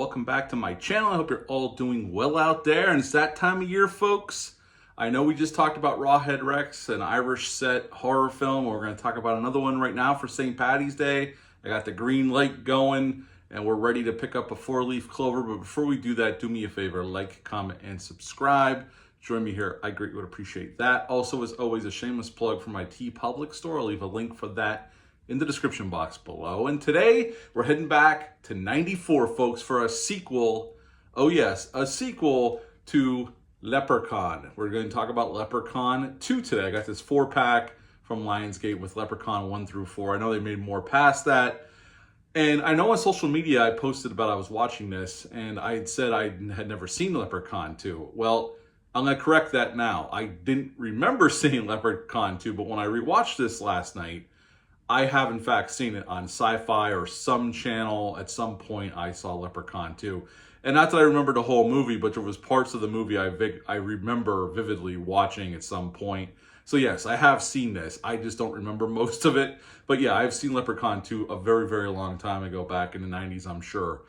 welcome back to my channel. I hope you're all doing well out there, and it's that time of year, folks. I know we just talked about Rawhead Rex, an Irish set horror film. We're going to talk about another one right now for St. Patty's Day. I got the green light going, and we're ready to pick up a 4-leaf clover. But before we do that, do me a favor, like, comment, and subscribe. Join me here. I greatly would appreciate that. Also, as always, a shameless plug for my TeePublic store. I'll leave a link for that in the description box below. And today, we're heading back to 94, folks, for a sequel. Oh yes, a sequel to Leprechaun. We're going to talk about Leprechaun 2 today. I got this 4-pack from Lionsgate with Leprechaun 1 through 4. I know they made more past that. And I know on social media I posted about I was watching this, and I had said I had never seen Leprechaun 2. Well, I'm going to correct that now. I didn't remember seeing Leprechaun 2, but when I rewatched this last night, I have in fact seen it on Sci-Fi or some channel. At some point I saw Leprechaun 2. And not that I remember the whole movie, but there was parts of the movie I remember vividly watching at some point. So yes, I have seen this. I just don't remember most of it. But yeah, I've seen Leprechaun 2 a very, very long time ago, back in the 90s, I'm sure.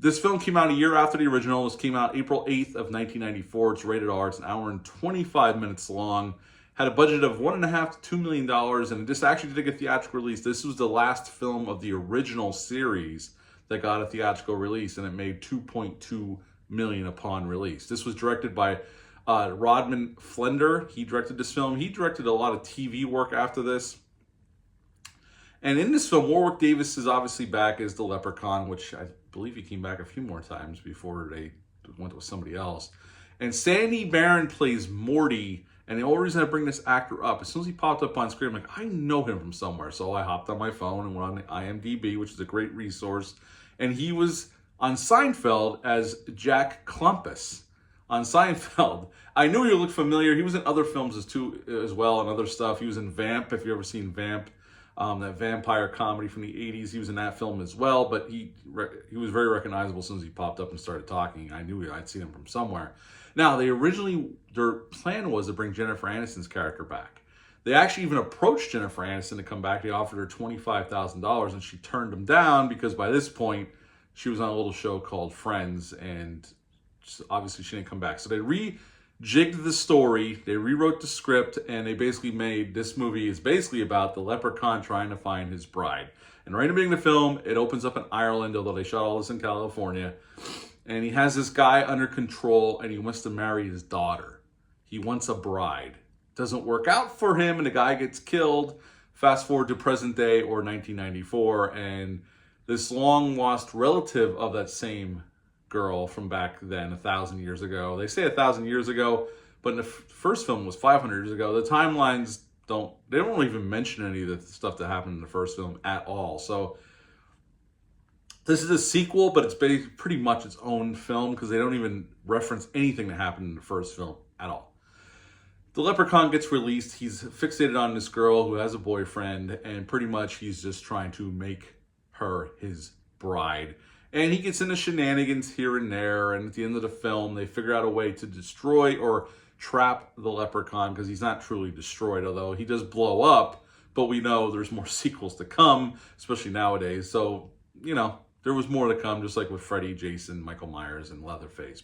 This film came out a year after the original. This came out April 8th of 1994. It's rated R. It's an hour and 25 minutes long. Had a budget of $1.5 to $2 million, and this actually did get a theatrical release. This was the last film of the original series that got a theatrical release, and it made $2.2 million upon release. This was directed by Rodman Flender. He directed this film. He directed a lot of TV work after this. And in this film, Warwick Davis is obviously back as the Leprechaun, which I believe he came back a few more times before they went with somebody else. And Sandy Barron plays Morty. And the only reason I bring this actor up, as soon as he popped up on screen, I'm like, I know him from somewhere. So I hopped on my phone and went on the IMDb, which is a great resource. And he was on Seinfeld as Jack Klumpus on Seinfeld. I knew he looked familiar. He was in other films as well, and other stuff. He was in Vamp, if you've ever seen Vamp, that vampire comedy from the 80s. He was in that film as well, but he was very recognizable as soon as he popped up and started talking. I knew I'd seen him from somewhere. Now, their plan was to bring Jennifer Aniston's character back. They actually even approached Jennifer Aniston to come back. They offered her $25,000, and she turned them down because by this point, she was on a little show called Friends, and obviously she didn't come back. So they rejigged the story, they rewrote the script, and they basically made this movie is basically about the leprechaun trying to find his bride. And right in the beginning of the film, it opens up in Ireland, although they shot all this in California. And he has this guy under control, and he wants to marry his daughter. He wants a bride. Doesn't work out for him, and the guy gets killed. Fast forward to present day, or 1994, and this long-lost relative of that same girl from back then, 1,000 years ago. They say 1,000 years ago, but in the first film was 500 years ago. The timelines don't even mention any of the stuff that happened in the first film at all. So this is a sequel, but it's pretty much its own film because they don't even reference anything that happened in the first film at all. The Leprechaun gets released. He's fixated on this girl who has a boyfriend, and pretty much he's just trying to make her his bride. And he gets into shenanigans here and there, and at the end of the film, they figure out a way to destroy or trap the Leprechaun because he's not truly destroyed, although he does blow up, but we know there's more sequels to come, especially nowadays. So, you know, there was more to come, just like with Freddy, Jason, Michael Myers, and Leatherface.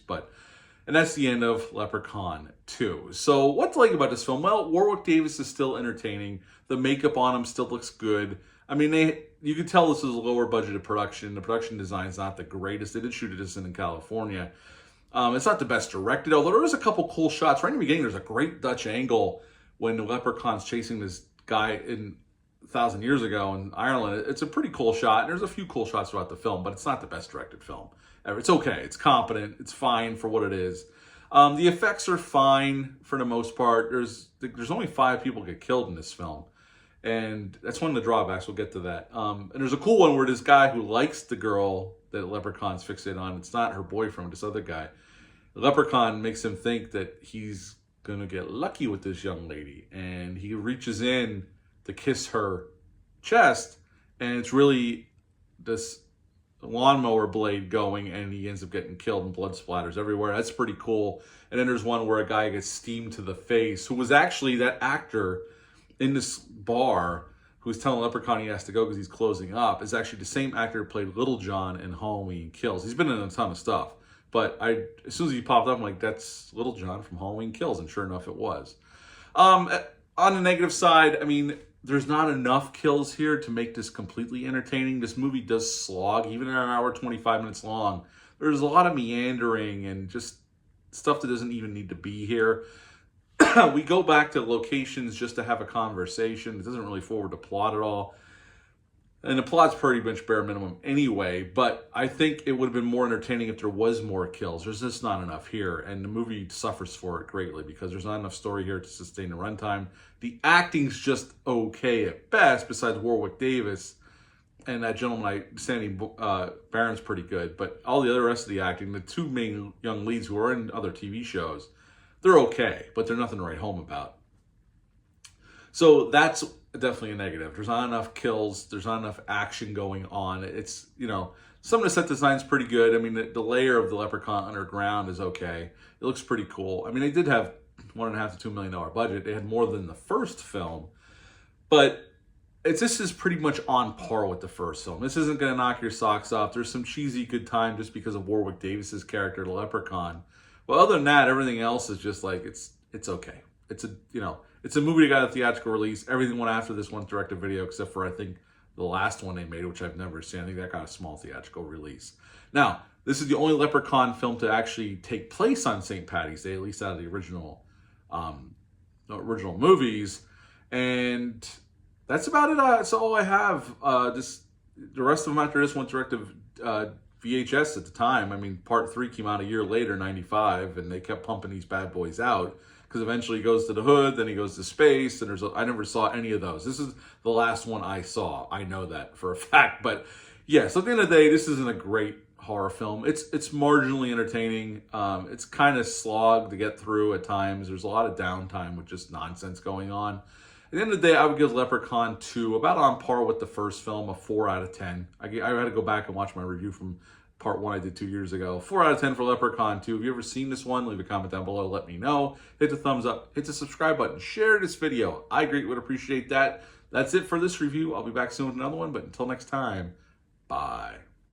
And that's the end of Leprechaun 2. So what to like about this film? Well, Warwick Davis is still entertaining. The makeup on him still looks good. I mean, you can tell this is a lower budgeted production. The production design is not the greatest. They did shoot this in California. It's not the best directed, although there is a couple cool shots. Right in the beginning, there's a great Dutch angle when the Leprechaun's chasing this guy in 1,000 years ago in Ireland. It's a pretty cool shot. There's a few cool shots throughout the film, but it's not the best directed film ever. It's okay. It's competent. It's fine for what it is. The effects are fine for the most part. There's only 5 people get killed in this film, and that's one of the drawbacks. We'll get to that. And there's a cool one where this guy who likes the girl that Leprechaun's fixated on, it's not her boyfriend, this other guy. The Leprechaun makes him think that he's gonna get lucky with this young lady, and he reaches in to kiss her chest, and it's really this lawnmower blade going, and he ends up getting killed and blood splatters everywhere. That's pretty cool. And then there's one where a guy gets steamed to the face, who was actually that actor in this bar who's telling Leprechaun he has to go because he's closing up, is actually the same actor who played Little John in Halloween Kills. He's been in a ton of stuff, but as soon as he popped up, I'm like, that's Little John from Halloween Kills, and sure enough, it was. On the negative side, I mean, there's not enough kills here to make this completely entertaining. This movie does slog, even in an hour 25 minutes long. There's a lot of meandering and just stuff that doesn't even need to be here. We go back to locations just to have a conversation. It doesn't really forward the plot at all. And the plot's pretty much bare minimum anyway, but I think it would have been more entertaining if there was more kills. There's just not enough here, and the movie suffers for it greatly because there's not enough story here to sustain the runtime. The acting's just okay at best, besides Warwick Davis, and that gentleman, Sandy Barron's pretty good, but all the other rest of the acting, the two main young leads who are in other TV shows, they're okay, but they're nothing to write home about. So that's definitely a negative. There's not enough kills. There's not enough action going on. It's, some of the set design's pretty good. I mean, the layer of the Leprechaun underground is okay. It looks pretty cool. I mean, they did have $1.5 to $2 million budget. They had more than the first film, but this is pretty much on par with the first film. This isn't going to knock your socks off. There's some cheesy good time just because of Warwick Davis's character, the Leprechaun. Well, other than that, everything else is just like, it's okay. It's a movie that got a theatrical release. Everything went after this one direct to video, except for I think the last one they made, which I've never seen. I think that got a small theatrical release. Now, this is the only Leprechaun film to actually take place on St. Paddy's Day, at least out of the original movies. And that's about it. That's all I have. The rest of them after this went direct to VHS at the time. I mean, part 3 came out a year later, 95, and they kept pumping these bad boys out. Because eventually he goes to the hood, then he goes to space, and I never saw any of those. This is the last one I saw. I know that for a fact. But yeah, so at the end of the day, this isn't a great horror film. It's marginally entertaining. It's kind of slog to get through at times. There's a lot of downtime with just nonsense going on. At the end of the day, I would give Leprechaun 2 about on par with the first film, a 4 out of 10. I had to go back and watch my review from part 1 I did 2 years ago. 4 out of 10 for Leprechaun 2. Have you ever seen this one? Leave a comment down below. Let me know. Hit the thumbs up. Hit the subscribe button. Share this video. I greatly would appreciate that. That's it for this review. I'll be back soon with another one. But until next time, bye.